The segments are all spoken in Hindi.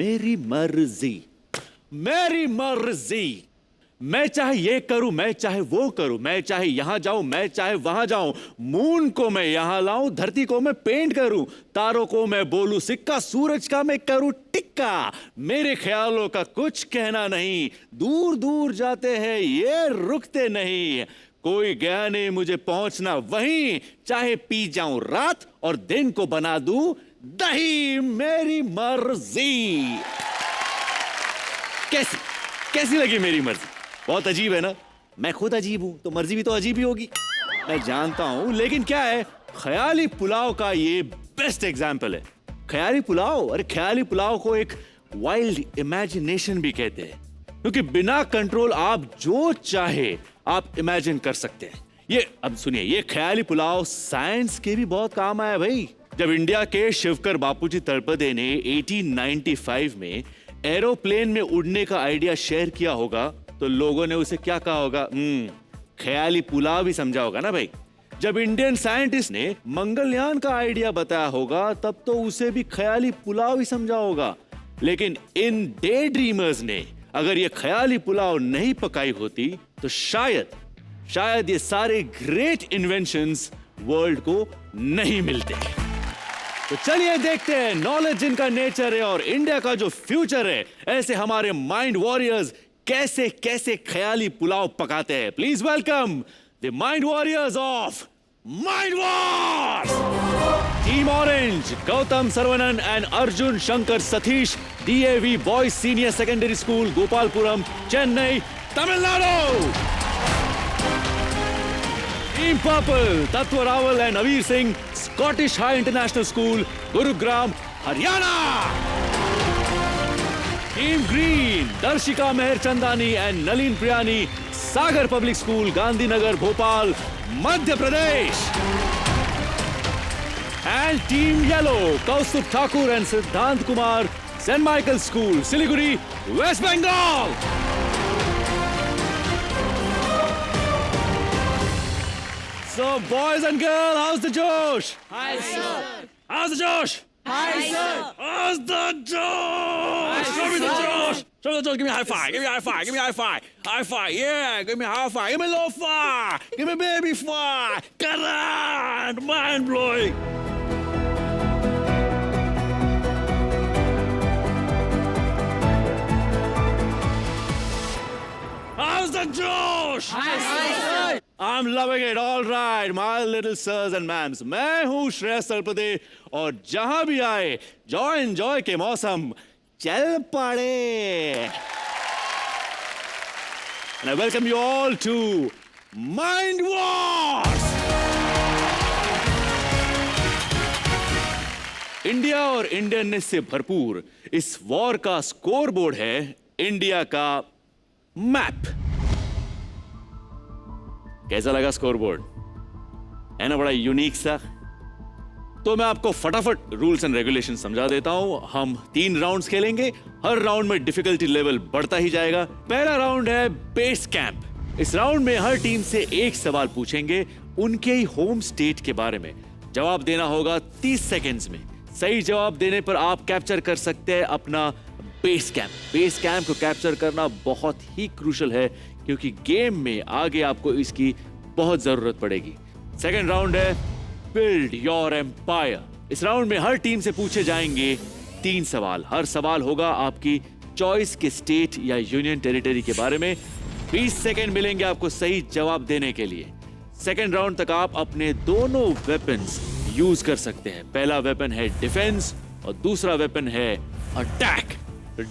मेरी मर्जी, मेरी मर्जी। मैं चाहे ये करूं, मैं चाहे वो करूं, मैं चाहे यहां जाऊं, मैं चाहे वहां जाऊं। मून को मैं यहां लाऊं, धरती को मैं पेंट करूं, तारों को मैं बोलूं सिक्का, सूरज का मैं करूं टिक्का। मेरे ख्यालों का कुछ कहना नहीं, दूर दूर जाते हैं ये रुकते नहीं। कोई गया नहीं मुझे पहुंचना वहीं, चाहे पी जाऊं रात और दिन को बना दूं दही। मेरी मर्जी। कैसी कैसी लगी मेरी मर्जी? बहुत अजीब है ना? मैं खुद अजीब हूं तो मर्जी भी तो अजीब ही होगी, मैं जानता हूं। लेकिन क्या है, ख्याली पुलाव का ये बेस्ट एग्जाम्पल है। ख्याली पुलाव, अरे ख्याली पुलाव को एक वाइल्ड इमेजिनेशन भी कहते हैं, क्योंकि बिना कंट्रोल आप जो चाहे आप इमेजिन कर सकते हैं। ये अब सुनिए, ये ख्याली पुलाव साइंस के भी बहुत काम आया भाई। जब इंडिया के शिवकर बापूजी तलपदे ने 1895 में एरोप्लेन में उड़ने का आइडिया शेयर किया होगा तो लोगों ने उसे क्या कहा होगा? ख्याली पुलाव ही समझा होगा ना भाई। जब इंडियन साइंटिस्ट ने मंगलयान का आइडिया बताया होगा तब तो उसे भी ख्याली पुलाव ही समझा होगा। लेकिन इन डे ड्रीमर्स ने अगर ये ख्याली पुलाव नहीं पकाई होती तो शायद ये सारे ग्रेट इन्वेंशंस वर्ल्ड को नहीं मिलते। तो चलिए देखते हैं नॉलेज जिनका नेचर है और इंडिया का जो फ्यूचर है, ऐसे हमारे माइंड वॉरियर्स कैसे कैसे ख्याली पुलाव पकाते हैं। Please welcome the mind warriors of Mind War. Team orange, Gautam Saravanan and Arjun Shankar Satish, DAV boys senior secondary school, Gopalapuram, Chennai, Tamil Nadu. Team purple, Tatva Rawal and Aveer Singh, Scottish high international school, Gurugram, Haryana. Team green, Darshika Mehar Chandani and Nalin Priyani, Sagar public school, Gandhinagar, Bhopal, Madhya Pradesh. And team yellow, Kaustubh Thakur and Siddhant Kumar, Saint Michael school, Siliguri, West Bengal. So boys and girls, how's the Josh? Hi sir. How's the Josh? Hi sir. How's the Josh? Show me the Josh. Show me the Josh. Give me a high five. Give me a high five. Give me a high five. High five. Yeah. Give me a high five. Give me a low five. Give me a baby five. Come on. Mind blowing. How's the Josh? Hi sir. I'm loving it. All right, my little sirs and ma'ams. मैं हूँ श्रेयस तलपदे और जहां भी आए जॉय के मौसम चल पड़े। And I welcome you all to Mind Wars. India और इंडियननेस से भरपूर इस वॉर का स्कोर बोर्ड है इंडिया का मैप। कैसा लगा स्कोर बोर्ड? है ना बड़ा यूनिक सा। तो मैं आपको फटाफट रूल्स एंड रेगुलेशन समझा देता हूं। हम 3 राउंड्स खेलेंगे, हर राउंड में डिफिकल्टी लेवल बढ़ता ही जाएगा। पहला राउंड है बेस कैंप। इस राउंड में हर टीम से एक सवाल पूछेंगे उनके ही होम स्टेट के बारे में। जवाब देना होगा 30 सेकेंड्स में। सही जवाब देने पर आप कैप्चर कर सकते हैं अपना बेस कैंप। बेस कैंप को कैप्चर करना बहुत ही क्रूशल है क्योंकि गेम में आगे आपको इसकी बहुत जरूरत पड़ेगी। सेकेंड राउंड है बिल्ड योर एम्पायर। इस राउंड में हर टीम से पूछे जाएंगे 3 सवाल। हर सवाल होगा आपकी चॉइस के स्टेट या यूनियन टेरिटरी के बारे में। 20 सेकेंड मिलेंगे आपको सही जवाब देने के लिए। सेकेंड राउंड तक आप अपने दोनों वेपन्स यूज कर सकते हैं। पहला वेपन है डिफेंस और दूसरा वेपन है अटैक।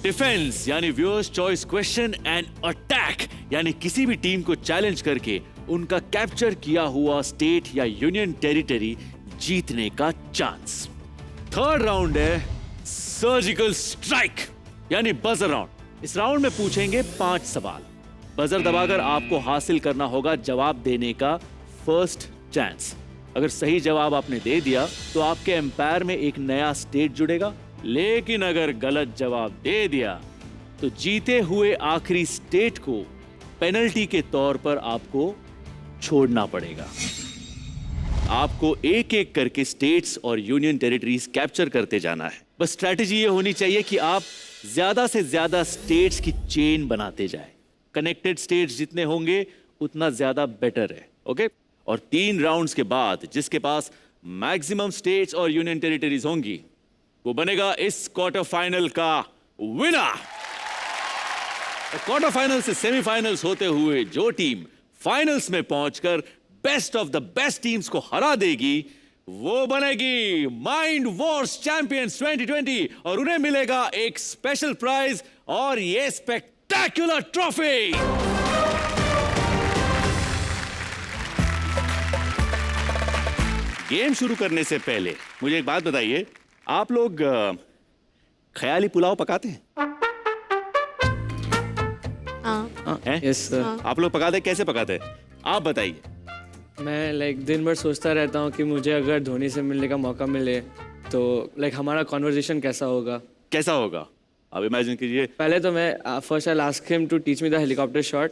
डिफेंस यानी viewers choice question and attack यानी किसी भी टीम को चैलेंज करके उनका कैप्चर किया हुआ स्टेट या यूनियन टेरिटरी जीतने का चांस। थर्ड राउंड है सर्जिकल स्ट्राइक यानी बजर राउंड। इस राउंड में पूछेंगे 5 सवाल। बजर दबाकर आपको हासिल करना होगा जवाब देने का फर्स्ट चांस। अगर सही जवाब आपने दे दिया तो आपके एम्पायर में एक नया स्टेट जुड़ेगा, लेकिन अगर गलत जवाब दे दिया तो जीते हुए आखिरी स्टेट को पेनल्टी के तौर पर आपको छोड़ना पड़ेगा। आपको एक एक करके स्टेट्स और यूनियन टेरिटरीज कैप्चर करते जाना है। बस स्ट्रैटेजी ये होनी चाहिए कि आप ज्यादा से ज्यादा स्टेट्स की चेन बनाते जाए। कनेक्टेड स्टेट्स जितने होंगे उतना ज्यादा बेटर है। ओके, और 3 राउंड्स के बाद जिसके पास मैक्सिमम स्टेट्स और यूनियन टेरिटरीज होंगी वो बनेगा इस क्वार्टर फाइनल का विनर। क्वार्टर फाइनल से सेमीफाइनल्स होते हुए जो टीम फाइनल्स में पहुंचकर best of the best teams को हरा देगी वो बनेगी माइंड वॉर्स चैंपियंस 2020 और उन्हें मिलेगा एक स्पेशल प्राइज और ये स्पेक्टेक्युलर ट्रॉफी। गेम शुरू करने से पहले मुझे एक बात बताइए, आप लोग ख्याली पुलाव पकाते हैं? हैं? Yes sir. आप लोग पकाते हैं? कैसे पकाते हैं आप बताइए। मैं दिन भर सोचता रहता हूँ कि मुझे अगर धोनी से मिलने का मौका मिले तो हमारा कॉन्वर्जेशन कैसा होगा। कैसा होगा आप इमेजिन कीजिए। पहले तो मैं first I ask him to teach me the helicopter shot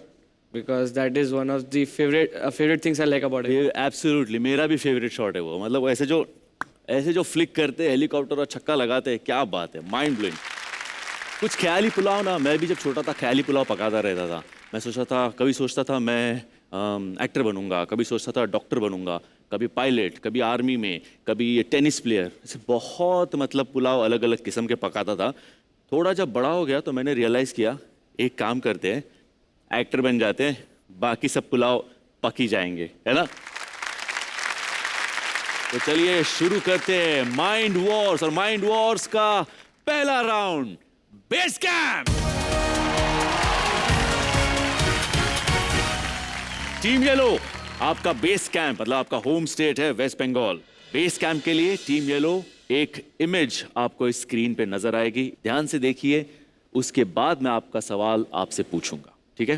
because that is one of the favourite things I like about him. Absolutely मेरा भी फेवरेट शॉट है वो। मतलब ऐसे जो फ्लिक करते हैं हेलीकॉप्टर और छक्का लगाते हैं, क्या बात है, माइंड ब्लोइंग। कुछ ख्याली पुलाव ना, मैं भी जब छोटा था ख्याली पुलाव पकाता रहता था। मैं कभी सोचता था मैं एक्टर बनूंगा, कभी सोचता था डॉक्टर बनूंगा, कभी पायलट, कभी आर्मी में, कभी टेनिस प्लेयर। ऐसे बहुत पुलाव अलग अलग किस्म के पकाता था। थोड़ा जब बड़ा हो गया तो मैंने रियलाइज़ किया एक काम करते हैं, एक्टर बन जाते हैं, बाकी सब पुलाव पक ही जाएंगे, है ना। तो चलिए शुरू करते हैं माइंड वॉर्स, और माइंड वॉर्स का पहला round base camp. Team yellow, आपका बेस कैंप मतलब आपका होम स्टेट है वेस्ट बंगाल। बेस कैंप के लिए टीम येलो एक इमेज आपको इस स्क्रीन पे नजर आएगी, ध्यान से देखिए। उसके बाद मैं आपका सवाल आपसे पूछूंगा, ठीक है।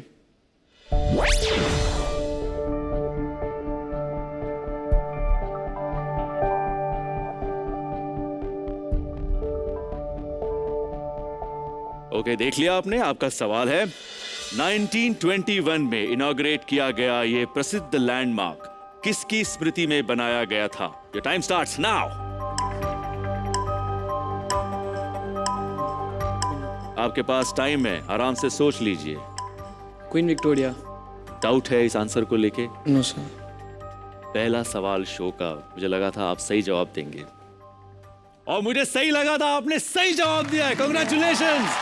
ओके, देख लिया आपने। आपका सवाल है 1921 में इनॉग्रेट किया गया ये प्रसिद्ध लैंडमार्क किसकी स्मृति में बनाया गया था। Your time starts now. आपके पास टाइम है, आराम से सोच लीजिए। Queen Victoria. डाउट है इस आंसर को लेके? No sir. पहला सवाल शो का, मुझे लगा था आप सही जवाब देंगे और मुझे सही लगा था, आपने सही जवाब दिया है। कांग्रेचुलेशंस,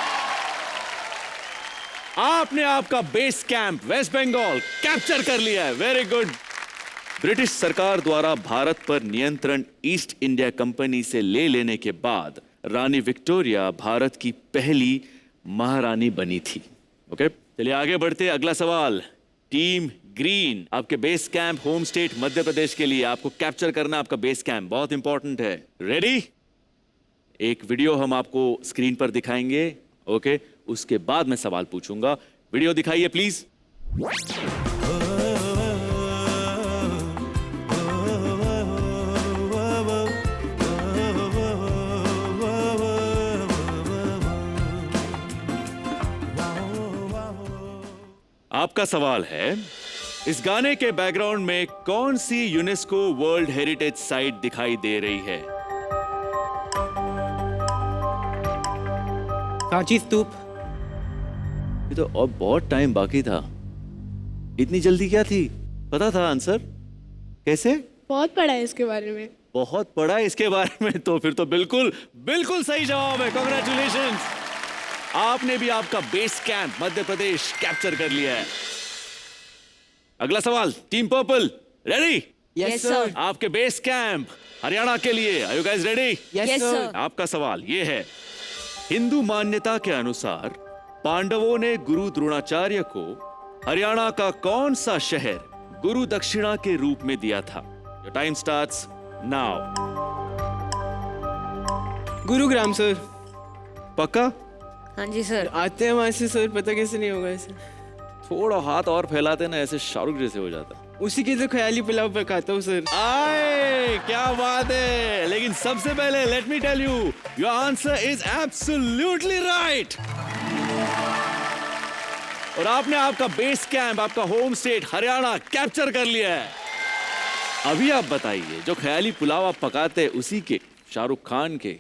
आपने आपका base camp West Bengal capture कर लिया है। Very good. ब्रिटिश सरकार द्वारा भारत पर नियंत्रण ईस्ट इंडिया कंपनी से ले लेने के बाद रानी विक्टोरिया भारत की पहली महारानी बनी थी। ओके, चलिए आगे बढ़ते। अगला सवाल, टीम ग्रीन, आपके base camp home state Madhya Pradesh के लिए आपको कैप्चर करना आपका बेस कैंप, बहुत इंपॉर्टेंट है। रेडी? एक वीडियो हम आपको स्क्रीन पर दिखाएंगे, ओके, उसके बाद मैं सवाल पूछूंगा। वीडियो दिखाइए प्लीज। आपका सवाल है, इस गाने के बैकग्राउंड में कौन सी यूनेस्को वर्ल्ड हेरिटेज साइट दिखाई दे रही है? सांची स्तूप। ये तो और बहुत टाइम बाकी था, इतनी जल्दी क्या थी? पता था आंसर? कैसे? बहुत पढ़ा है इसके बारे में। बहुत पढ़ा है इसके बारे में, तो फिर तो बिल्कुल बिल्कुल सही जवाब है। कांग्रेचुलेशंस, आपने भी आपका base camp Madhya Pradesh capture कर लिया है। अगला सवाल, team purple, ready? Yes sir. आपके बेस कैंप हरियाणा के लिए, are you guys ready? Yes sir. आपका सवाल ये है, हिंदू मान्यता के अनुसार पांडवों ने गुरु द्रोणाचार्य को हरियाणा का कौन सा शहर गुरु दक्षिणा के रूप में दिया था? Your time starts now. Gurugram sir. पक्का? हाँ जी सर। आते हैं वहां से सर, पता कैसे नहीं होगा ऐसे। थोड़ा हाथ और फैलाते ना, ऐसे शाहरुख जैसे हो जाता। उसी के तो ख्याली पुलाव पकाता हूँ सर। आए, क्या बात है। लेकिन सबसे पहले let me tell you, your answer is absolutely right. और आपने आपका बेस कैंप, आपका होम स्टेट हरियाणा कैप्चर कर लिया है। अभी आप बताइए, जो ख्याली पुलाव आप पकाते उसी के, शाहरुख खान के,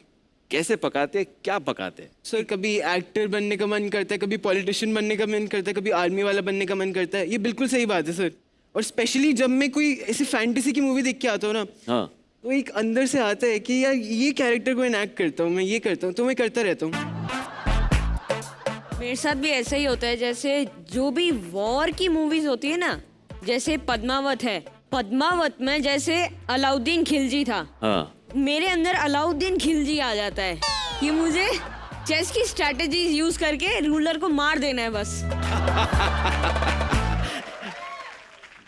कैसे पकाते, क्या पकाते? सर कभी एक्टर बनने का मन करता है, कभी पॉलिटिशियन बनने का मन करता है, कभी आर्मी वाला बनने का मन करता है। ये बिल्कुल सही बात है सर। और स्पेशली जब मैं कोई ऐसी फैंटेसी की मूवी देख के आता हूँ ना, हाँ, तो एक अंदर से आता है कि यार ये कैरेक्टर को मैं एक्ट करता हूँ, मैं ये करता हूँ, तो मैं करता रहता हूँ। मेरे साथ भी ऐसा ही होता है। जैसे जो भी वॉर की मूवीज होती है ना, जैसे पद्मावत है, पद्मावत में जैसे अलाउद्दीन खिलजी था, हाँ। मेरे अंदर अलाउद्दीन खिलजी आ जाता है कि मुझे चेस की स्ट्रेटजीज यूज करके रूलर को मार देना है बस।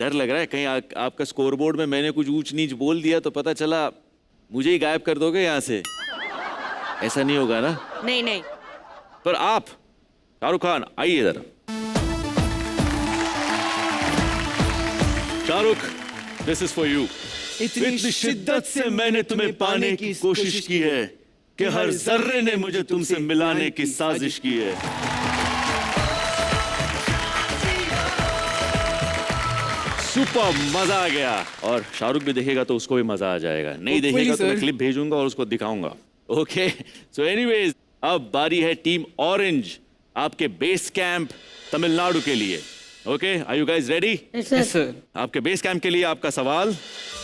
डर लग रहा है कहीं आपका स्कोरबोर्ड में मैंने कुछ ऊंच नीच बोल दिया तो पता चला मुझे ही गायब कर दोगे यहाँ से। ऐसा नहीं होगा ना? नहीं नहीं। पर आप शाहरुख खान आइए इधर। Shahrukh, this is for you. इतनी शिद्दत से मैंने तुम्हें पाने की कोशिश की है कि हर जर्रे ने मुझे तुमसे मिलाने की साजिश की है। सुपर, मजा आ गया। और शाहरुख भी देखेगा तो उसको भी मजा आ जाएगा, नहीं देखेगा तो मैं क्लिप भेजूंगा और उसको दिखाऊंगा। ओके, सो एनीवेज अब बारी है टीम ऑरेंज आपके बेस कैंप तमिलनाडु के लिए। Okay, are you guys ready? Yes sir. आपके बेस कैंप के लिए आपका सवाल,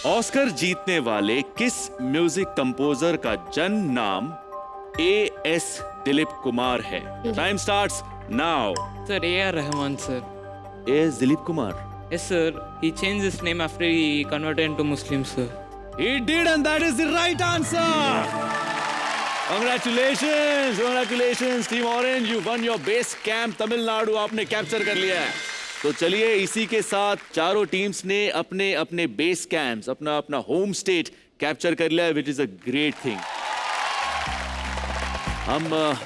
ऑस्कर जीतने वाले किस म्यूजिक कंपोजर का जन्म नाम A.S. दिलीप कुमार है? Time starts now. Sir, A.R. Rahman, sir. A.S. Dilip Kumar. Yes, sir. He changed his name after he converted into Muslim, sir. He did, and that is the right answer. Congratulations, congratulations, Team Orange. You won your base camp Tamil Nadu आपने कैप्चर कर लिया है। तो चलिए इसी के साथ चारों टीम्स ने अपने अपने बेस कैंप्स, अपना अपना होम स्टेट कैप्चर कर लिया है, which is a great thing. हम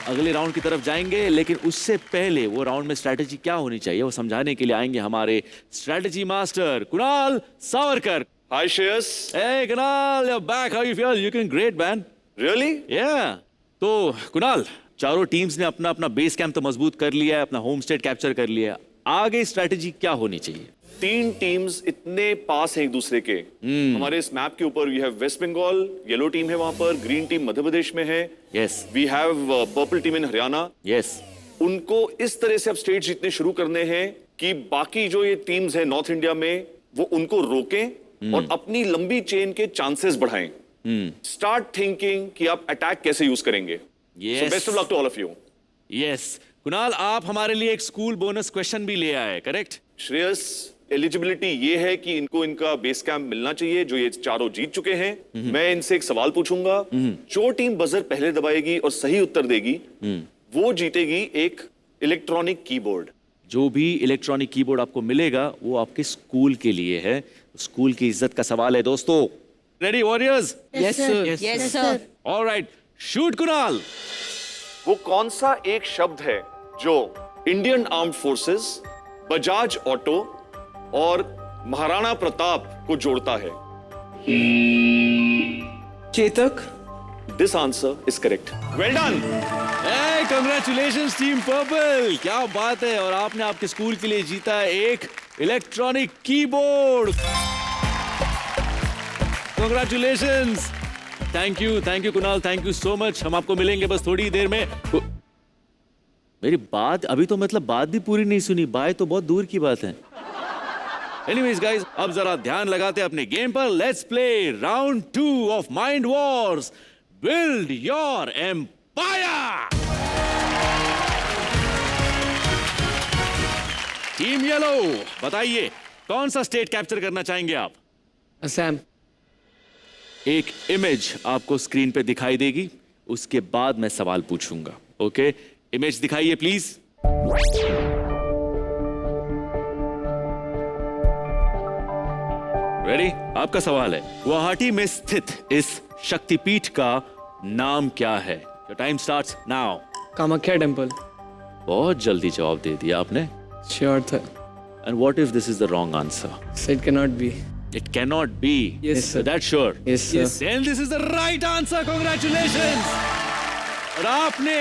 अगले राउंड की तरफ जाएंगे, लेकिन उससे पहले वो राउंड में स्ट्रैटेजी क्या होनी चाहिए वो समझाने के लिए आएंगे हमारे strategy master Kunal Savarkar. Hi Shreyas. Hey Kunal, you're back. How you feel? You looking great, man. Really? Yeah. तो कुणाल, चारों टीम्स ने अपना अपना बेस कैंप तो मजबूत कर लिया है, अपना होम स्टेट कैप्चर कर लिया है। आगे स्ट्रैटेजी क्या होनी चाहिए? तीन टीम्स इतने पास हैं एक दूसरे के। हमारे इस मैप के ऊपर we have West Bengal, yellow team है वहां पर, ग्रीन टीम मध्य प्रदेश में है। Yes. We have purple team in Haryana. Yes. उनको इस तरह से अब स्टेट जीतने शुरू करने हैं कि बाकी जो ये टीम्स हैं नॉर्थ इंडिया में वो उनको रोकें और अपनी लंबी चेन के चांसेस बढ़ाएं। स्टार्ट थिंकिंग कि आप अटैक कैसे यूज करेंगे। Yes. Best of luck to all of you. Yes. Kunal, आप हमारे लिए एक स्कूल बोनस क्वेश्चन भी ले आए, करेक्ट? श्रेयस, एलिजिबिलिटी ये है कि इनको इनका बेस कैंप मिलना चाहिए जो ये चारों जीत चुके हैं। मैं इनसे एक सवाल पूछूंगा, जो टीम बजर पहले दबाएगी और सही उत्तर देगी वो जीतेगी एक इलेक्ट्रॉनिक कीबोर्ड। जो भी इलेक्ट्रॉनिक कीबोर्ड आपको मिलेगा वो आपके स्कूल के लिए है। स्कूल की इज्जत का सवाल है दोस्तों। Ready warriors? Yes sir. Yes sir. Alright, shoot Kunal. वो कौन सा एक शब्द है जो Indian armed forces, Bajaj auto और महाराणा प्रताप को जोड़ता है? Chetak. This answer is correct. Well done. Hey, congratulations team purple, क्या बात है। और आपने आपके स्कूल के लिए जीता है एक electronic keyboard. Congratulations. Thank you Kunal, thank you so much. हम आपको मिलेंगे बस थोड़ी देर में। मेरी बात अभी तो मतलब बात भी पूरी नहीं सुनी, बाय तो बहुत दूर की बात है। Anyways guys, अब जरा ध्यान लगाते हैं अपने गेम पर। Let's play round 2 of mind wars. Build your empire. Team yellow, बताइए कौन सा स्टेट कैप्चर करना चाहेंगे आप? असम। एक इमेज आपको स्क्रीन पे दिखाई देगी, उसके बाद मैं सवाल पूछूंगा। ओके, इमेज दिखाइए प्लीज। रेडी? आपका सवाल है, गुवाहाटी में स्थित इस शक्तिपीठ का नाम क्या है? Your time starts now. Kamakhya temple. बहुत जल्दी जवाब दे दिया आपने। श्योर था। And what if this is the wrong answer? It can not be. It cannot be. Yes, sir. That's sure. Yes, sir. Then this is the right answer. Congratulations. और आपने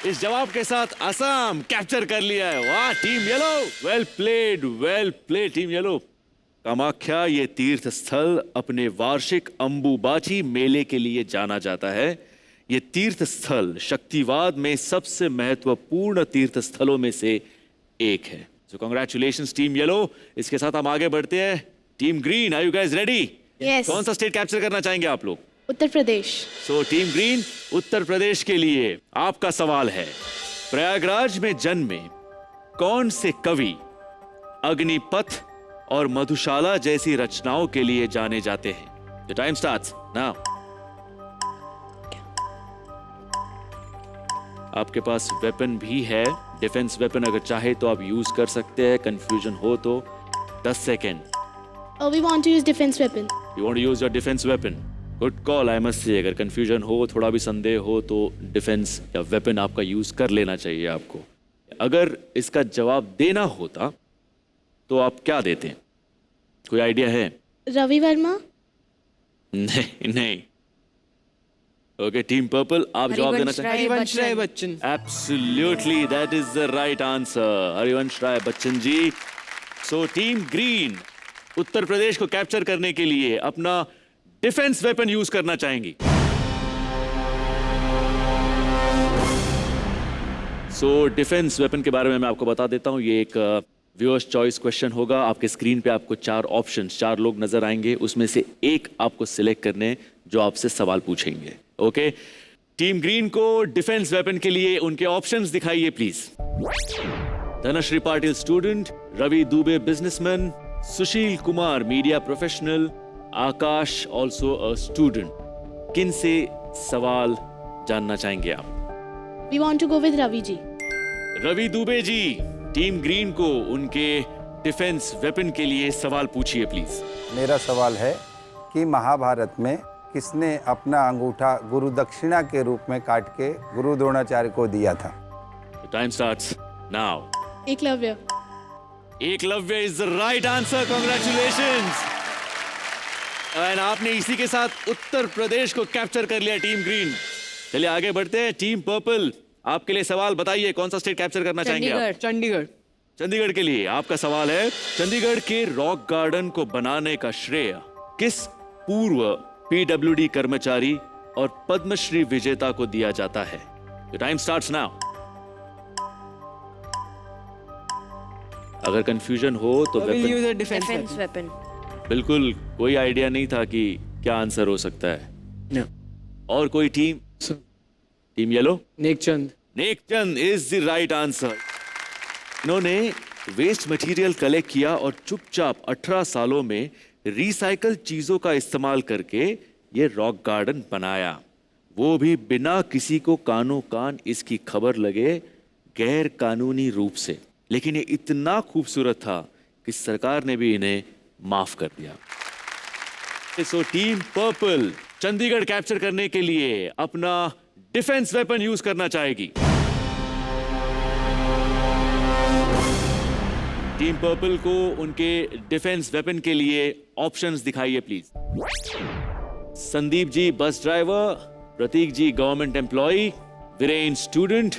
इस जवाब के साथ असम कैप्चर कर लिया है। वाह team yellow, well played team yellow. Kamakhya ये तीर्थ स्थल अपने वार्षिक अंबुबाची मेले के लिए जाना जाता है। ये तीर्थ स्थल शक्तिवाद में सबसे महत्वपूर्ण तीर्थ स्थलों में से एक है। So congratulations team yellow. इसके साथ हम आगे बढ़ते हैं। Team green, are you guys ready? Yes. कौन सा स्टेट कैप्चर करना चाहेंगे आप लोग? उत्तर प्रदेश। सो टीम ग्रीन, उत्तर प्रदेश के लिए आपका सवाल है, प्रयागराज में जन्मे कौन से कवि अग्निपथ और मधुशाला जैसी रचनाओं के लिए जाने जाते हैं? The time starts now. आपके पास वेपन भी है, डिफेंस वेपन, अगर चाहे तो आप यूज कर सकते हैं। कंफ्यूजन हो तो 10 second. We want to use defense weapon. You want to use your defence weapon? Good call, I must say. अगर कंफ्यूजन हो, थोड़ा भी संदेह हो, तो डिफेंस या वेपन आपका यूज कर लेना चाहिए आपको। अगर इसका जवाब देना होता तो आप क्या देते? कोई आइडिया है? रवि वर्मा। नहीं नहीं। ओके टीम पर्पल, आप जवाब देना हरिवंश चाहेंगे? Rai Harivansh Rai Bachchan. Absolutely, that is the right answer, Harivansh Rai Bachchan ji. So team green Uttar Pradesh को कैप्चर करने के लिए अपना डिफेंस वेपन यूज करना चाहेंगी। सो डिफेंस वेपन के बारे में मैं आपको बता देता हूं। ये एक व्यूअर्स चॉइस क्वेश्चन होगा। आपके स्क्रीन पे आपको 4 ऑप्शंस, 4 लोग नजर आएंगे, उसमें से एक आपको सिलेक्ट करने जो आपसे सवाल पूछेंगे। ओके, टीम ग्रीन को डिफेंस वेपन के लिए उनके ऑप्शंस दिखाइए please. Dhanashree Patil student, Ravi Dubey businessman, Sushil Kumar media professional, Akash also a student. किन से सवाल जानना चाहेंगे आप? We want to go with Ravi ji. Ravi Dubey ji, team green को उनके डिफेंस वेपन के लिए सवाल पूछिए प्लीज। मेरा सवाल है कि महाभारत में किसने अपना अंगूठा गुरु दक्षिणा के रूप में काट के गुरु द्रोणाचार्य को दिया था? Time starts now. Eklavya. Eklavya is the right answer, congratulations. And आपने इसी के साथ उत्तर प्रदेश को कैप्चर कर लिया टीम ग्रीन। चलिए आगे बढ़ते हैं। टीम पर्पल, आपके लिए सवाल, बताइए कौन सा स्टेट कैप्चर करना चाहेंगे आप? चंडीगढ़। चंडीगढ़ के लिए आपका सवाल है, चंडीगढ़ के रॉक गार्डन को बनाने का श्रेय किस पूर्व PWD कर्मचारी और पद्मश्री विजेता को दिया जाता है? Time starts now. अगर कंफ्यूजन हो तो We'll weapon, use a defense defence weapon. Weapon. बिल्कुल कोई आइडिया नहीं था कि क्या आंसर हो सकता है। No. और कोई team? So, team yellow, Nek Chand. Nek Chand is the right answer. इन्होंने वेस्ट मटेरियल कलेक्ट किया और चुपचाप 18 सालों में रिसाइकल चीजों का इस्तेमाल करके ये रॉक गार्डन बनाया, वो भी बिना किसी को कानो कान इसकी खबर लगे, गैर कानूनी रूप से। लेकिन ये इतना खूबसूरत था कि सरकार ने भी इन्हें माफ कर दिया। सो टीम पर्पल चंडीगढ़ कैप्चर करने के लिए अपना डिफेंस वेपन यूज करना चाहेगी। टीम पर्पल को उनके डिफेंस वेपन के लिए ऑप्शंस दिखाइए please. Sandeep ji bus driver, Prateek ji government employee, Viren student,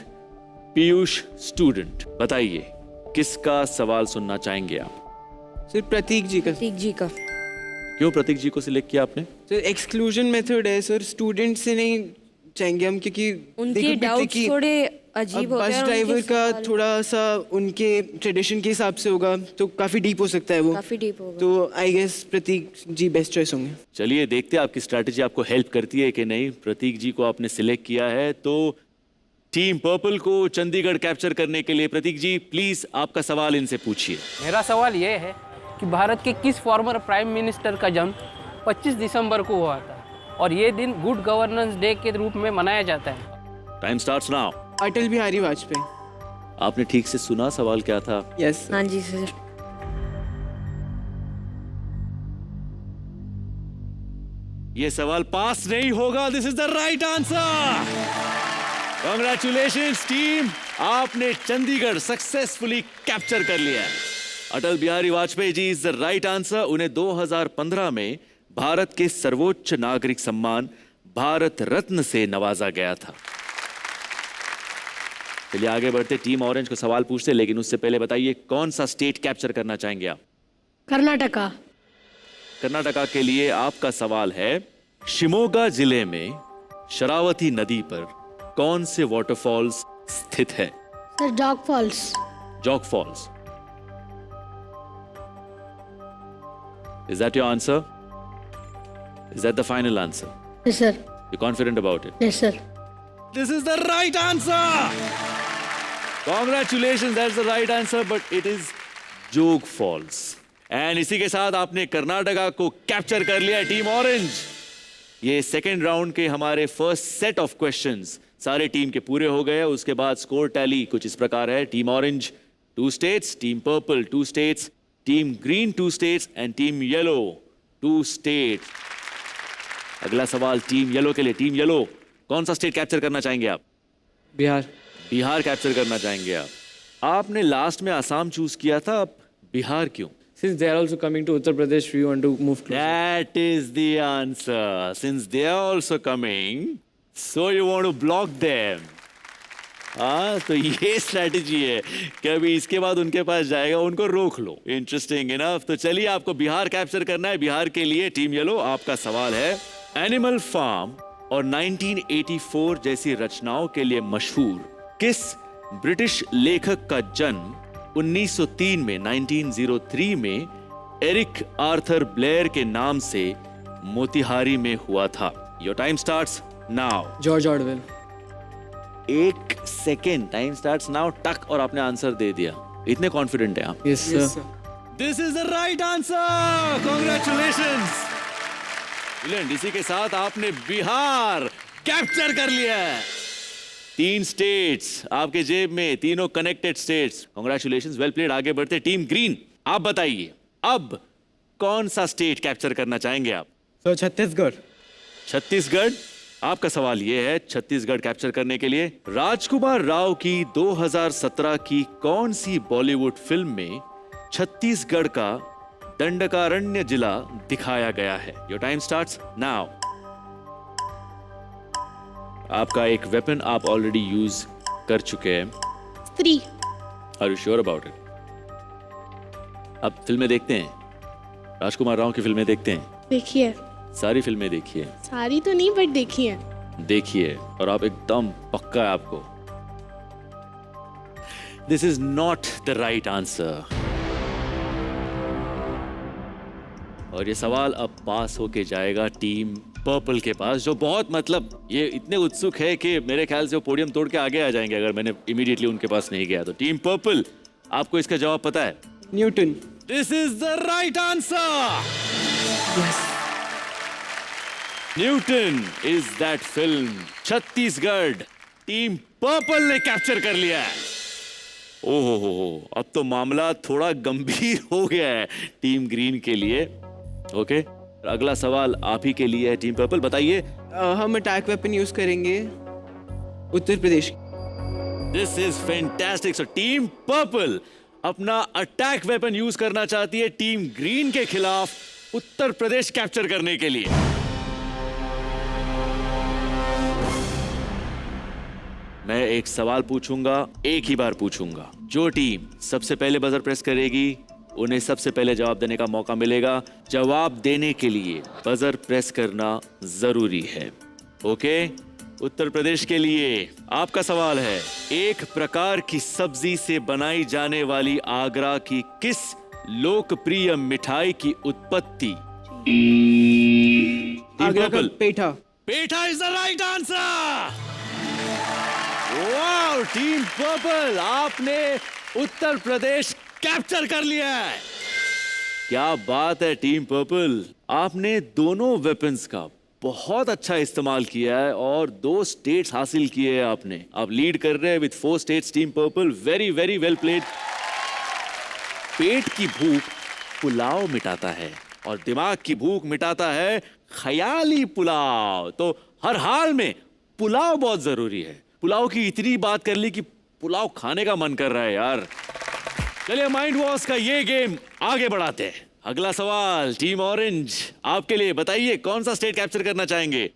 Piyush student. बताइए किसका सवाल सुनना चाहेंगे आप? सर प्रतीक जी का। प्रतीक जी का। क्यों प्रतीक जी को सिलेक्ट किया आपने? सर एक्सक्लूजन मेथड है सर, स्टूडेंट से नहीं चाहेंगे हम, क्योंकि उनके डाउट्स थोड़े अजीब होते बस हैं। ड्राइवर का थोड़ा सा उनके ट्रेडिशन के हिसाब से होगा तो काफी डीप हो सकता है वो। काफी डीप होगा। तो I guess Prateek ji best choice होंगे। चलिए देखते हैं आपकी स्ट्रैटेजी आपको हेल्प करती है कि नहीं। प्रतीक जी को आपने सिलेक्ट किया है तो टीम पर्पल को चंडीगढ़ कैप्चर करने के लिए प्रतीक जी प्लीज आपका सवाल इनसे पूछिए। मेरा सवाल ये है कि भारत के किस फॉर्मर प्राइम मिनिस्टर का जन्म 25 दिसंबर को हुआ था और ये दिन गुड गवर्नेंस डे के रूप में मनाया जाता है? Time starts now. Atal Bihari Vajpayee. आपने ठीक से सुना सवाल क्या था? यस। हाँ जी सर। ये सवाल पास नहीं होगा। This is the right answer. Congratulations team, आपने चंडीगढ़ सक्सेसफुली कैप्चर कर लिया है। अटल Bihari Vajpayee ji is the right answer. उन्हें 2015 में भारत के सर्वोच्च नागरिक सम्मान भारत रत्न से नवाजा गया था। चलिए आगे बढ़ते, टीम ऑरेंज को सवाल पूछते, लेकिन उससे पहले बताइए कौन सा स्टेट कैप्चर करना चाहेंगे आप? कर्नाटका। कर्नाटका के लिए आपका सवाल है, शिमोगा जिले में शरावती नदी पर कौन से वाटरफॉल्स स्थित है? Sir, Jog Falls. Jog Falls. Is that your answer? Is that the final answer? Yes, sir. You're confident about it? Yes, sir. This is the right answer! Congratulations, that's the right answer, but it is जोग फॉल्स. एंड इसी के साथ आपने कर्नाटका को कैप्चर कर लिया टीम ऑरेंज. ये सेकेंड राउंड के हमारे फर्स्ट सेट ऑफ क्वेश्चंस सारे टीम के पूरे हो गए. उसके बाद स्कोर टैली कुछ इस प्रकार है. Team orange 2 states, team purple 2 states, team green 2 states and team yellow 2 states. अगला सवाल टीम येलो के लिए. टीम येलो, कौन सा स्टेट कैप्चर करना चाहेंगे आप? बिहार. बिहार कैप्चर करना चाहेंगे आप. आपने लास्ट में आसाम चूज किया था, अब बिहार क्यों? Since they are also coming to Uttar Pradesh, we want to move closer. That is the answer. Since they are also coming, so you want to block them. हाँ, तो ये स्ट्रैटेजी है कि अभी इसके बाद उनके पास जाएगा, उनको रोक लो. Interesting enough. तो चलिए, आपको बिहार कैप्चर करना है. बिहार के लिए टीम येलो आपका सवाल है. एनिमल फार्म और 1984 जैसी रचनाओं के लिए मशहूर किस ब्रिटिश लेखक का जन्म 1903 में 1903 में एरिक आर्थर ब्लेयर के नाम से मोतिहारी में हुआ था? Your time starts now. George Orwell. 1 second. Time starts now. टक, और आपने आंसर दे दिया. इतने कॉन्फिडेंट है आप? Yes, sir. This is the right answer. Congratulations. Brilliant. इसी के साथ आपने बिहार कैप्चर कर लिया है. 3 स्टेट्स आपके जेब में, तीनों connected states. Congratulations, well played. आगे बढ़ते. टीम ग्रीन, आप बताइए अब कौन सा स्टेट कैप्चर करना चाहेंगे आप? सो छत्तीसगढ़. छत्तीसगढ़. आपका सवाल यह है, छत्तीसगढ़ कैप्चर करने के लिए राजकुमार राव की 2017 की कौन सी बॉलीवुड फिल्म में छत्तीसगढ़ का दंडकारण्य जिला दिखाया गया है? Your time starts now. आपका एक वेपन आप ऑलरेडी यूज कर चुके हैं. 3. Are you sure about it? अब फिल्में देखते हैं, राजकुमार राव की फिल्में देखते हैं. देखिए. सारी फिल्में देखिए. सारी तो नहीं, बट देखिए. देखिए, और आप एकदम पक्का है आपको. This is not the right answer. और ये सवाल अब पास होके जाएगा टीम पर्पल के पास, जो बहुत, मतलब ये इतने उत्सुक है कि मेरे ख्याल से वो पोडियम तोड़ के आगे आ जाएंगे अगर मैंने इमीडिएटली उनके पास नहीं गया. तो टीम पर्पल, आपको इसका जवाब पता है? Newton. This is the right answer. Newton is that film. Chhattisgarh team purple ने कैप्चर कर लिया है. ओहो, अब तो मामला थोड़ा गंभीर हो गया है टीम ग्रीन के लिए. ओके, अगला सवाल आप ही के लिए है टीम पर्पल. बताइए. हम अटैक वेपन यूज करेंगे Uttar Pradesh. This is fantastic. So team purple अपना अटैक वेपन यूज करना चाहती है टीम ग्रीन के खिलाफ उत्तर प्रदेश कैप्चर करने के लिए. मैं एक सवाल पूछूंगा, एक ही बार पूछूंगा. जो टीम सबसे पहले बजर प्रेस करेगी उन्हें सबसे पहले जवाब देने का मौका मिलेगा. जवाब देने के लिए बजर प्रेस करना जरूरी है. ओके, उत्तर प्रदेश के लिए आपका सवाल है, एक प्रकार की सब्जी से बनाई जाने वाली आगरा की किस लोकप्रिय मिठाई की उत्पत्ति? आगरा का petha. Petha is the right answer. Wow, team purple, आपने उत्तर प्रदेश कैप्चर कर लिया है. क्या बात है टीम पर्पल. आपने दोनों वेपन्स का बहुत अच्छा इस्तेमाल किया है और 2 स्टेट्स हासिल किए हैं आपने. आप लीड कर रहे हैं with 4 states team purple. Very very well played. पेट की भूख पुलाव मिटाता है और दिमाग की भूख मिटाता है ख्याली पुलाव. तो हर हाल में पुलाव बहुत जरूरी है. पुलाव की इतनी बात कर ली कि पुलाव खाने का मन कर रहा है यार. चलिए, माइंड वॉश का ये गेम आगे बढ़ाते हैं. अगला सवाल टीम ऑरेंज आपके लिए. बताइए, कौन सा स्टेट कैप्चर करना चाहेंगे?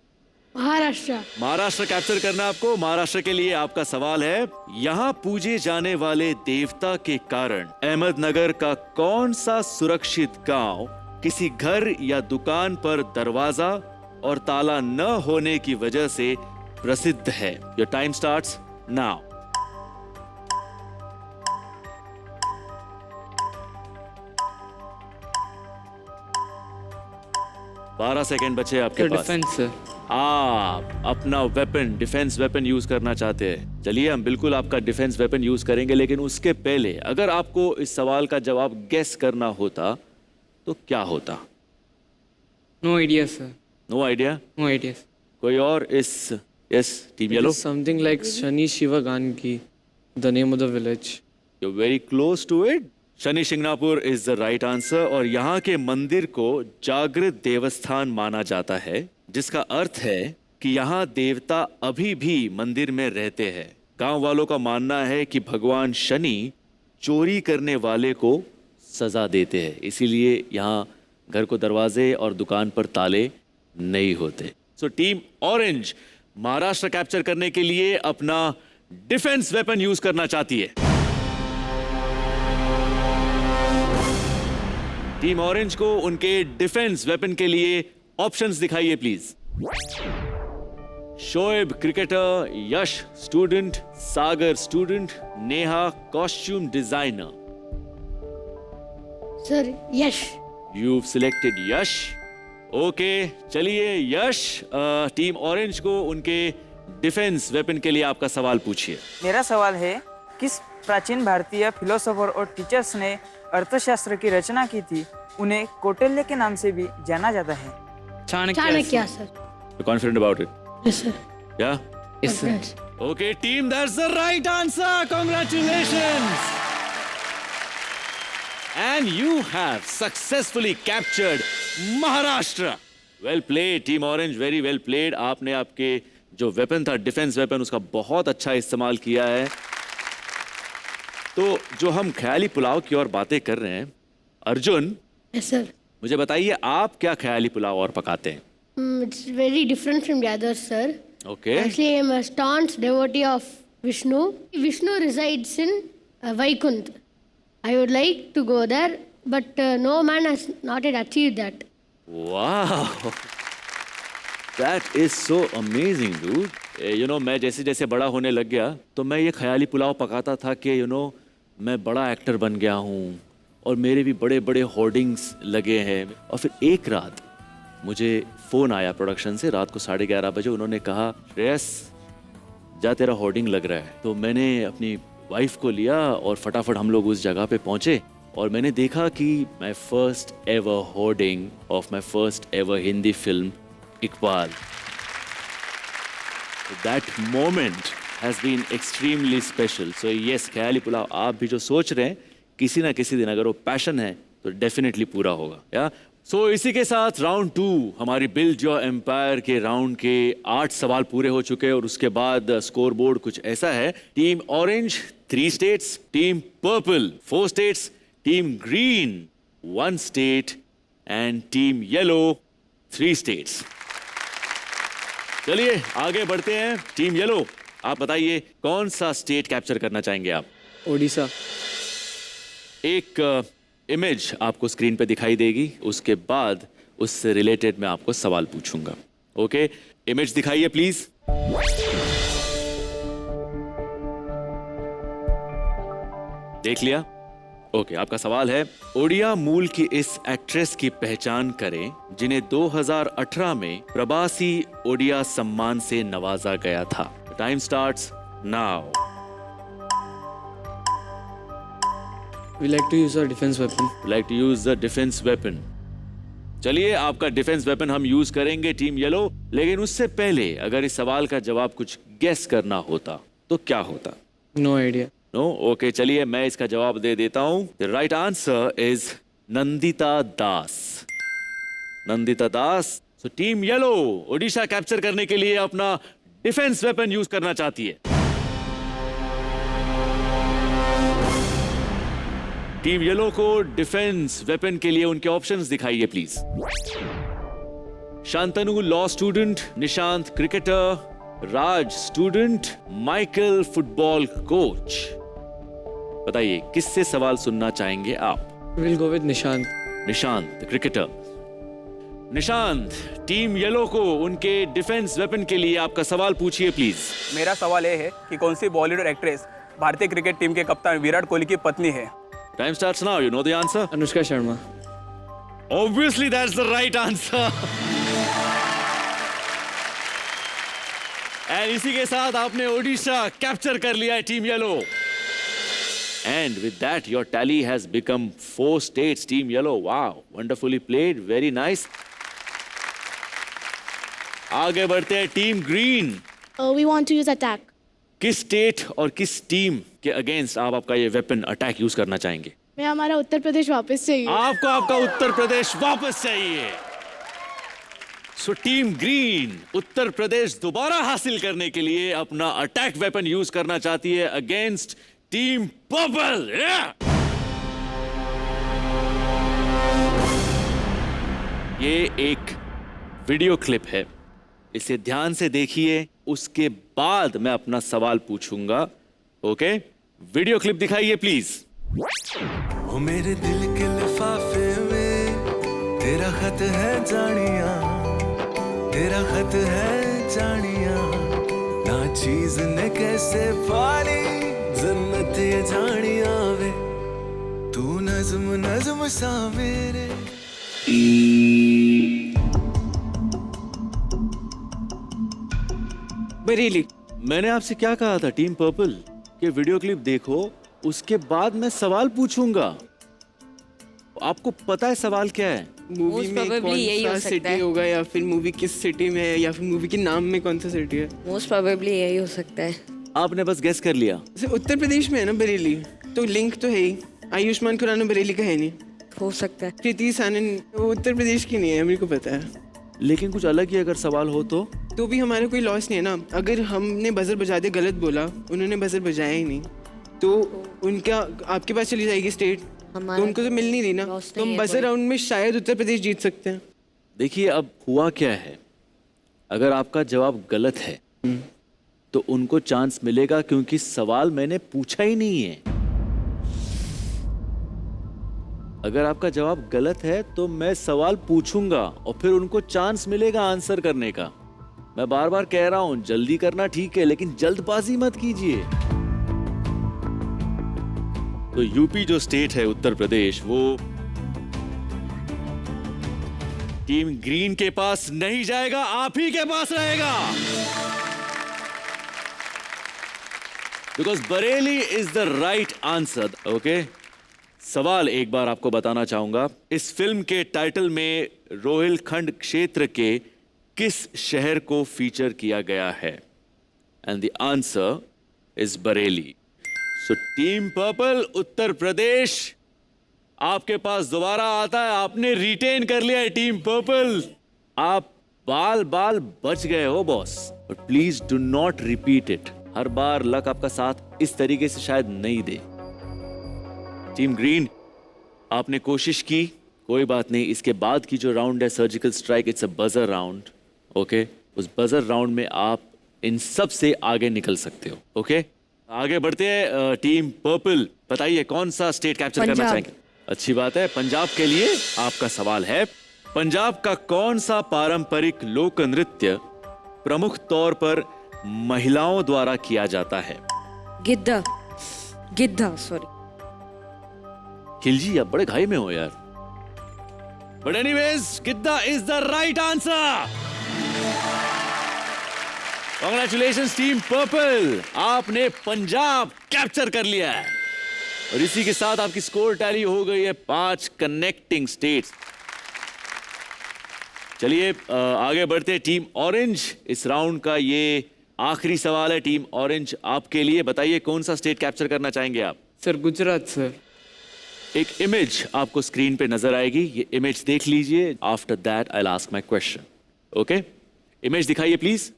महाराष्ट्र. महाराष्ट्र कैप्चर करना आपको. महाराष्ट्र के लिए आपका सवाल है, यहाँ पूजे जाने वाले देवता के कारण अहमदनगर का कौन सा सुरक्षित गांव किसी घर या दुकान पर दरवाजा और ताला न होने की वजह से प्रसिद्ध है। Your time starts now. 12 second बचे आपके पास। Defence sir. आप अपना वेपन, डिफेंस वेपन यूज करना चाहते हैं। चलिए, हम बिल्कुल आपका डिफेंस वेपन यूज करेंगे, लेकिन उसके पहले अगर आपको इस सवाल का जवाब गेस करना होता तो क्या होता? No idea sir. No idea? No idea. कोई और इस? Yes, team yellow. Something like Shani Shivgangi, the name of the village. You very close to it. Shani Shingnapur is the right answer. और यहाँ के मंदिर को जागृत देवस्थान माना जाता है, जिसका अर्थ है कि यहाँ देवता अभी भी मंदिर में रहते हैं। गांव वालों का मानना है कि भगवान शनि चोरी करने वाले को सजा देते हैं, इसीलिए यहाँ घर को दरवाजे और दुकान पर ताले नहीं होते। So team orange Maharashtra capture करने के लिए अपना डिफेंस वेपन यूज करना चाहती है। टीम ऑरेंज को उनके डिफेंस वेपन के लिए ऑप्शंस दिखाइए please. Shoaib cricketer, Yash student, Sagar student, Neha costume designer. Sir Yash. You've selected Yash. Okay, चलिए यश, टीम ऑरेंज को उनके डिफेंस वेपन के लिए आपका सवाल पूछिए। मेरा सवाल है, किस प्राचीन भारतीय फिलोसोफर और टीचर्स ने अर्थशास्त्र की रचना की थी? उन्हें कौटिल्य के नाम से भी जाना जाता है। Chanakya sir. Confident about it? Yes sir. या? Yes sir. Okay team, that's the right answer. Congratulations. And you have successfully captured Maharashtra. Well played, Team Orange. Very well played. आपने आपके जो वेपन था, डिफेंस वेपन, उसका बहुत अच्छा इस्तेमाल किया है। तो जो हम ख्याली पुलाव की और बातें कर रहे हैं, अर्जुन, यस सर। मुझे बताइए आप क्या ख्याली पुलाव और पकाते हैं? It's very different from the others, sir. Okay. Actually, I am a staunch devotee of Vishnu. Vishnu resides in Vaikunth. I would like to go there, but no man has not yet achieved that. Wow, that is so amazing, dude. You know, मैं जैसे जैसे बड़ा होने लग गया तो मैं ये ख्याली पुलाव पकाता था कि मैं बड़ा एक्टर बन गया हूँ और मेरे भी बड़े बड़े होर्डिंग्स लगे हैं। और फिर एक रात मुझे फ़ोन आया प्रोडक्शन से, रात को 11:30 बजे। उन्होंने कहा, श्रेयस जा तेरा होर्डिंग लग रहा है। तो मैंने अपनी वाइफ को लिया और फटाफट हम लोग उस जगह पे पहुंचे और मैंने देखा कि my first ever hoarding of my first ever Hindi film Iqbal. That moment has been extremely special. So yes, Khayali Pulao आप भी जो सोच रहे हैं, किसी ना किसी दिन अगर वो पैशन है तो डेफिनेटली पूरा होगा। या सो इसी के साथ राउंड 2 हमारी बिल्ड योर एम्पायर के राउंड के 8 सवाल पूरे हो चुके हैं और उसके बाद स्कोर बोर्ड कुछ ऐसा है। Team orange 3 states, team purple 4 states, team green 1 state and team yellow 3 states. चलिए आगे बढ़ते हैं। टीम येलो, आप बताइए कौन सा स्टेट कैप्चर करना चाहेंगे आप? ओडिशा। एक इमेज आपको स्क्रीन पे दिखाई देगी, उसके बाद उससे रिलेटेड मैं आपको सवाल पूछूंगा। ओके, इमेज दिखाइए प्लीज। देख लिया? ओके, आपका सवाल है, ओडिया मूल की इस एक्ट्रेस की पहचान करें जिन्हें 2018 में प्रवासी ओडिया सम्मान से नवाजा गया था। Time starts now. We like to use our defense weapon. Like to use the defense weapon. चलिए आपका डिफेंस वेपन हम यूज करेंगे टीम येलो, लेकिन उससे पहले अगर इस सवाल का जवाब कुछ गेस करना होता तो क्या होता? No idea. नो? ओके, चलिए मैं इसका जवाब दे देता हूं। The right answer is Nandita Das. Nandita Das. So team yellow Odisha capture करने के लिए अपना डिफेंस वेपन यूज करना चाहती है। टीम येलो को डिफेंस वेपन के लिए उनके ऑप्शंस दिखाइए please. Shantanu law student, Nishant cricketer, Raj student, Michael football coach. बताइए किससे सवाल सुनना चाहेंगे आप? We'll go with Nishant. Nishant cricketer. Nishant, team yellow को उनके डिफेंस वेपन के लिए आपका सवाल पूछिए प्लीज। मेरा सवाल ये है कि कौन सी बॉलीवुड एक्ट्रेस भारतीय क्रिकेट टीम के कप्तान विराट कोहली की पत्नी है? Time starts now, you know the answer. Anushka Sharma. Obviously that's the right answer. And इसी के साथ आपने ओडिशा कैप्चर कर लिया है team yellow. And with that your tally has become 4 states, team yellow. Wow, wonderfully played, very nice. आगे बढ़ते हैं team green. We want to use attack. किस स्टेट और किस टीम के अगेंस्ट आप आपका ये वेपन अटैक यूज करना चाहेंगे? मैं हमारा उत्तर प्रदेश वापस चाहिए। आपको आपका उत्तर प्रदेश वापस चाहिए। सो टीम ग्रीन उत्तर प्रदेश दोबारा हासिल करने के लिए अपना अटैक वेपन यूज करना चाहती है अगेंस्ट टीम पर्पल। ये एक वीडियो क्लिप है, इसे ध्यान से देखिए, उसके बाद मैं अपना सवाल पूछूंगा। ओके, वीडियो क्लिप दिखाइए प्लीज। ओ मेरे दिल के लिफाफे में तेरा खत है जानिया, तेरा खत है जानिया, ना चीज ने कैसे पाली जन्नत ये जानिया वे, तू नज्म नज्म सा मेरे। बरेली। मैंने आपसे क्या कहा था टीम पर्पल कि वीडियो क्लिप देखो, उसके बाद मैं सवाल पूछूंगा। आपको पता है सवाल क्या है? मूवी में कौन सा सिटी होगा, या फिर मूवी किस सिटी में है, या फिर मूवी के नाम में कौन सा सिटी है? मोस्ट प्रोबेबली यही हो सकता है। आपने बस गेस कर लिया। उत्तर प्रदेश में है ना बरेली, तो लिंक तो है ही। आयुष्मान खुराना बरेली का है नहीं। हो सकता है। कृति सानन वो उत्तर प्रदेश की नहीं है, मेरे को पता है। लेकिन कुछ अलग ही अगर सवाल हो तो भी हमारा कोई लॉस नहीं है ना। अगर हमने बजर बजा दिया, गलत बोला, उन्होंने बजर बजाया ही नहीं, तो उनका आपके पास चली जाएगी स्टेट, तो उनको तो मिल नहीं रही ना। तो हम बजर राउंड में शायद उत्तर प्रदेश जीत सकते हैं। देखिए अब हुआ क्या है, अगर आपका जवाब गलत है तो उनको चांस मिलेगा, क्योंकि सवाल मैंने पूछा ही नहीं है। अगर आपका जवाब गलत है तो मैं सवाल पूछूंगा और फिर उनको चांस मिलेगा आंसर करने का। मैं बार बार कह रहा हूं जल्दी करना ठीक है, लेकिन जल्दबाजी मत कीजिए। तो यूपी जो स्टेट है उत्तर प्रदेश, वो टीम ग्रीन के पास नहीं जाएगा, आप ही के पास रहेगा। Because Bareilly is the right answer. Okay, सवाल एक बार आपको बताना चाहूंगा, इस फिल्म के टाइटल में रोहिलखंड क्षेत्र के किस शहर को फीचर किया गया है? And the answer is Bareilly. So team purple Uttar Pradesh आपके पास दोबारा आता है, आपने रिटेन कर लिया है टीम पर्पल। आप बाल बाल बच गए हो boss, but please do not repeat it. Her bar luck आपका साथ इस तरीके से शायद नहीं दे। टीम ग्रीन आपने कोशिश की, कोई बात नहीं। इसके बाद की जो राउंड है surgical strike, it's a buzzer round. Okay, उस बजर राउंड में आप इन सब से आगे निकल सकते हो। ओके, आगे बढ़ते हैं। टीम पर्पल बताइए कौन सा स्टेट कैप्चर करना चाहेंगे? अच्छी बात है, पंजाब के लिए आपका सवाल है। पंजाब का कौन सा पारंपरिक लोक नृत्य प्रमुख तौर पर महिलाओं द्वारा किया जाता है? गिद्धा, गिद्धा, सॉरी। खिलजी आप बड़े घाई में हो यार। But anyways, Giddha is the right answer. Congratulations team purple, आपने पंजाब कैप्चर कर लिया है। और इसी के साथ आपकी स्कोर टैली हो गई है 5 कनेक्टिंग स्टेट्स। चलिए आगे बढ़ते हैं। टीम ऑरेंज, इस राउंड का ये आखिरी सवाल है। टीम ऑरेंज आपके लिए, बताइए कौन सा स्टेट कैप्चर करना चाहेंगे आप? Sir Gujarat sir. एक इमेज आपको स्क्रीन पे नजर आएगी, ये इमेज देख लीजिए। After that I will ask my question. Okay, image दिखाइए प्लीज।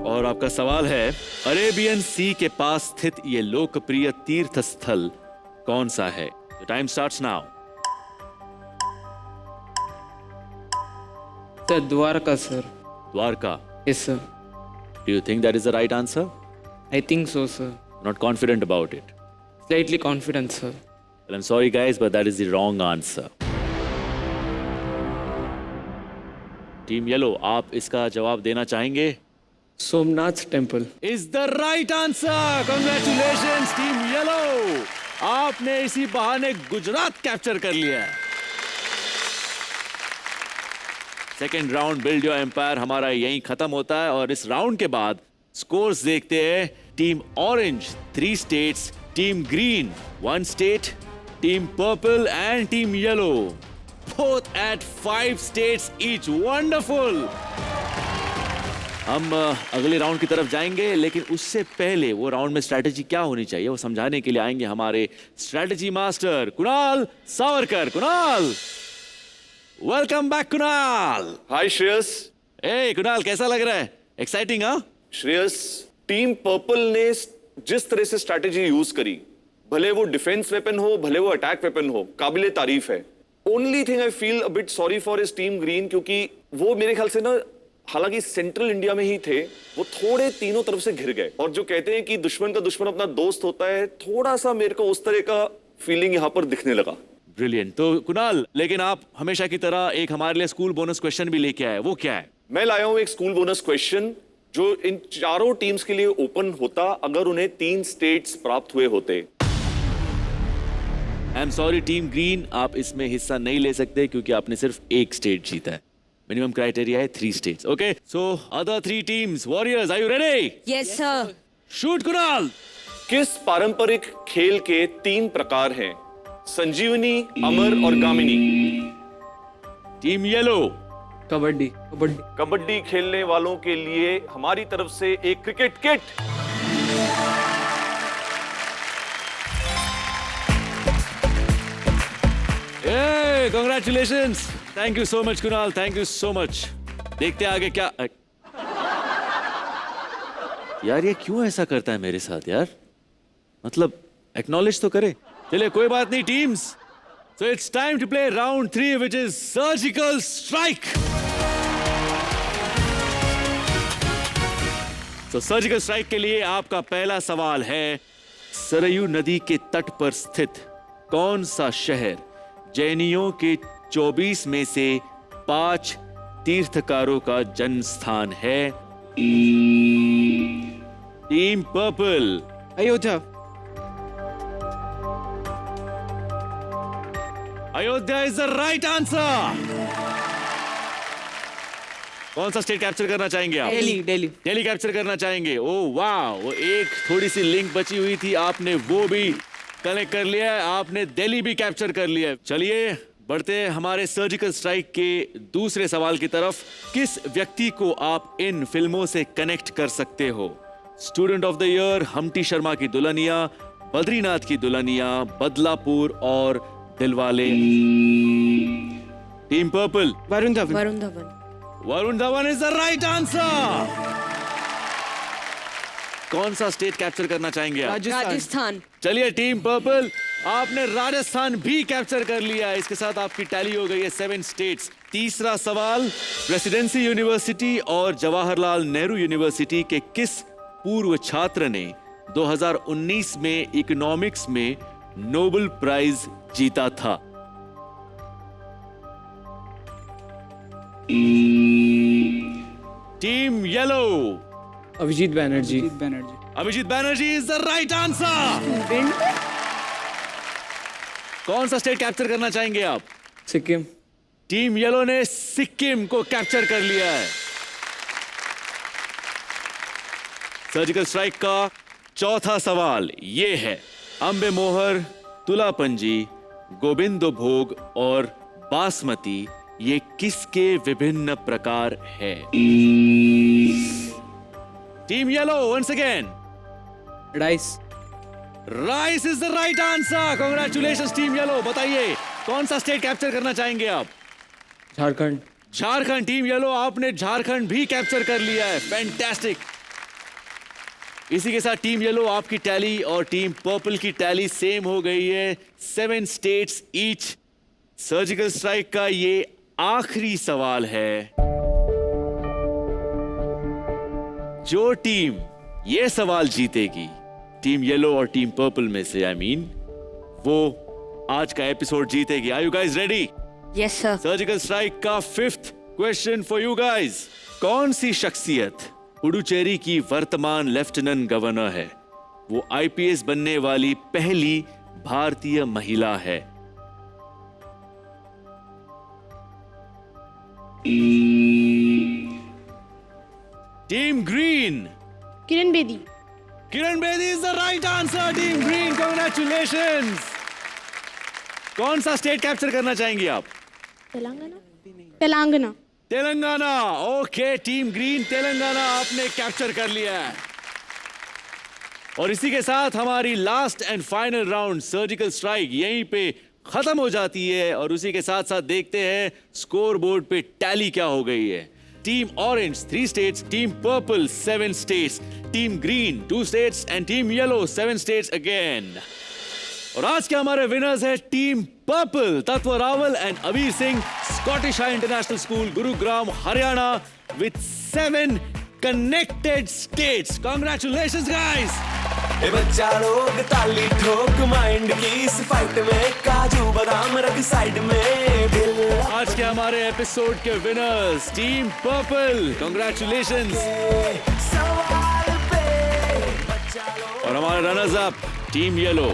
और आपका सवाल है, अरेबियन सी के पास स्थित ये लोकप्रिय तीर्थ स्थल कौन सा है? Time starts now. Sir Dwarka sir. Dwarka? Yes sir. Do you think that is the right answer? I think so, sir. Not confident about it. Slightly confident, sir. Well, I'm sorry guys, but that is the wrong answer. Team yellow, आप इसका जवाब देना चाहेंगे? Somnath Temple. Is the right answer. Congratulations, team yellow. आपने इसी बहाने गुजरात कैप्चर कर लिया है. Second round build your empire हमारा यहीं खत्म होता है और इस राउंड के बाद स्कोर्स देखते हैं. Team orange 3 states, team green 1 state, team purple and team yellow both at 5 states each. Wonderful. हम अगले राउंड की तरफ जाएंगे, लेकिन उससे पहले वो राउंड में स्ट्रैटेजी क्या होनी चाहिए वो समझाने के लिए आएंगे हमारे strategy master Kunal Savarkar. Kunal, welcome back. Kunal. Hi Shreyas. ए कुणाल, कैसा लग रहा है? एक्साइटिंग हाँ? श्रेयस, टीम पर्पल ने जिस तरह से स्ट्रैटेजी यूज करी, भले वो डिफेंस वेपन हो भले वो अटैक वेपन हो, काबिले तारीफ है. Only thing I feel a bit sorry for is team green, क्योंकि वो मेरे ख्याल से ना, हालांकि सेंट्रल इंडिया में ही थे, वो थोड़े तीनों तरफ से घिर गए. और जो कहते हैं कि दुश्मन का दुश्मन अपना दोस्त होता है, थोड़ा सा मेरे को उस तरह का फीलिंग यहाँ पर दिखने लगा. ब्रिलियंट. तो कुणाल, लेकिन आप हमेशा की तरह एक हमारे लिए स्कूल बोनस क्वेश्चन भी लेके आए. वो क्या है? मैं लाया हूं एक स्कूल बोनस क्वेश्चन जो इन चारों टीम्स के लिए ओपन होता अगर उन्हें 3 स्टेट्स प्राप्त हुए होते. I am sorry team green, आप इसमें हिस्सा नहीं ले सकते क्योंकि आपने सिर्फ 1 स्टेट जीता है. मिनिमम क्राइटेरिया है 3 states. Okay, so other 3 teams, warriors, are you ready? Yes sir. Shoot Kunal. किस पारंपरिक खेल के 3 प्रकार हैं? संजीवनी, अमर और गामिनी. Team yellow. कबड्डी. कबड्डी. कबड्डी खेलने वालों के लिए हमारी तरफ से एक cricket kit. Hey, congratulations. Thank you so much Kunal, thank you so much. देखते हैं आगे क्या. यार ये क्यों ऐसा करता है मेरे साथ यार? मतलब एक्नॉलेज तो करे. चलिए कोई बात नहीं teams. So it's time to play round 3 which is surgical strike. So surgical strike के लिए आपका पहला सवाल है, सरयू नदी के तट पर स्थित कौन सा शहर जैनियों के 24 में से 5 तीर्थकारों का जन्म स्थान है? Team purple. Ayodhya. Ayodhya is the right answer. कौन सा स्टेट कैप्चर करना चाहेंगे आप? दिल्ली. दिल्ली. दिल्ली कैप्चर करना चाहेंगे. ओह वाह, वो एक थोड़ी सी लिंक बची हुई थी, आपने वो भी कनेक्ट कर लिया है. आपने दिल्ली भी कैप्चर कर लिया है. चलिए बढ़ते हैं हमारे सर्जिकल स्ट्राइक के दूसरे सवाल की तरफ. किस व्यक्ति को आप इन फिल्मों से कनेक्ट कर सकते हो? Student of the year, Humpty Sharma की दुल्हनिया, बद्रीनाथ की दुल्हनिया, बदलापुर और Dilwale. Team purple. Varun Dhawan. Varun Dhawan. Varun Dhawan is the right answer. कौन सा स्टेट कैप्चर करना चाहेंगे आप? राजस्थान. चलिए टीम पर्पल, आपने राजस्थान भी कैप्चर कर लिया है. इसके साथ आपकी टैली हो गई है 7 स्टेट्स. तीसरा सवाल, प्रेसिडेंसी यूनिवर्सिटी और जवाहरलाल नेहरू यूनिवर्सिटी के किस पूर्व छात्र ने 2019 में इकोनॉमिक्स में नोबेल प्राइज जीता था? Team yellow. Abhijit Banerjee. Abhijit Banerjee is the right answer. कौन सा स्टेट कैप्चर करना चाहेंगे आप? सिक्किम. टीम येलो ने सिक्किम को कैप्चर कर लिया है. सर्जिकल स्ट्राइक का चौथा सवाल ये है, अंबे मोहर, तुलापंजी, गोविंदो भोग और बासमती ये किसके विभिन्न प्रकार है? Team yellow once again. Rice. Rice is the right answer. Congratulations team yellow. बताइए कौन सा स्टेट कैप्चर करना चाहेंगे आप? झारखंड. झारखंड. टीम येलो, आपने झारखंड भी कैप्चर कर लिया है. फैंटास्टिक. इसी के साथ टीम येलो आपकी टैली और टीम पर्पल की टैली सेम हो गई है, 7 स्टेट्स ईच. सर्जिकल स्ट्राइक का ये आखिरी सवाल है. जो टीम ये सवाल जीतेगी टीम येलो और टीम पर्पल में से वो आज का एपिसोड जीतेगी। Are you guys ready? Yes sir. Surgical strike का 5th question for you guys. कौन सी शख्सियत पुडुचेरी की वर्तमान लेफ्टिनेंट गवर्नर है? वो आईपीएस बनने वाली पहली भारतीय महिला है। Team green. Kiran Bedi. Kiran Bedi is the right answer. Team green, congratulations. कौन सा स्टेट कैप्चर करना चाहेंगी आप? Telangana. Telangana. Okay, team green Telangana आपने कैप्चर कर लिया है। और इसी के साथ हमारी last and final round surgical strike यहीं पे खत्म हो जाती है। और उसी के साथ साथ देखते हैं स्कोर बोर्ड पे टैली क्या हो गई है। Team orange 3 states, team purple 7 states, team green 2 states and team yellow 7 states again. और आज के हमारे विनर्स है team purple, Tatva Rawal and अबीर Singh, Scottish high international school, Gurugram, Haryana, with 7 connected states. Congratulations guys. ए बच्चा लोग ताली ठोक माइंड की इस फाइट में, काजू बादाम रख साइड में दिल। आज के हमारे एपिसोड के विनर्स टीम पर्पल, कांग्रेचुलेशंस। और हमारे रनर्स अप टीम येलो।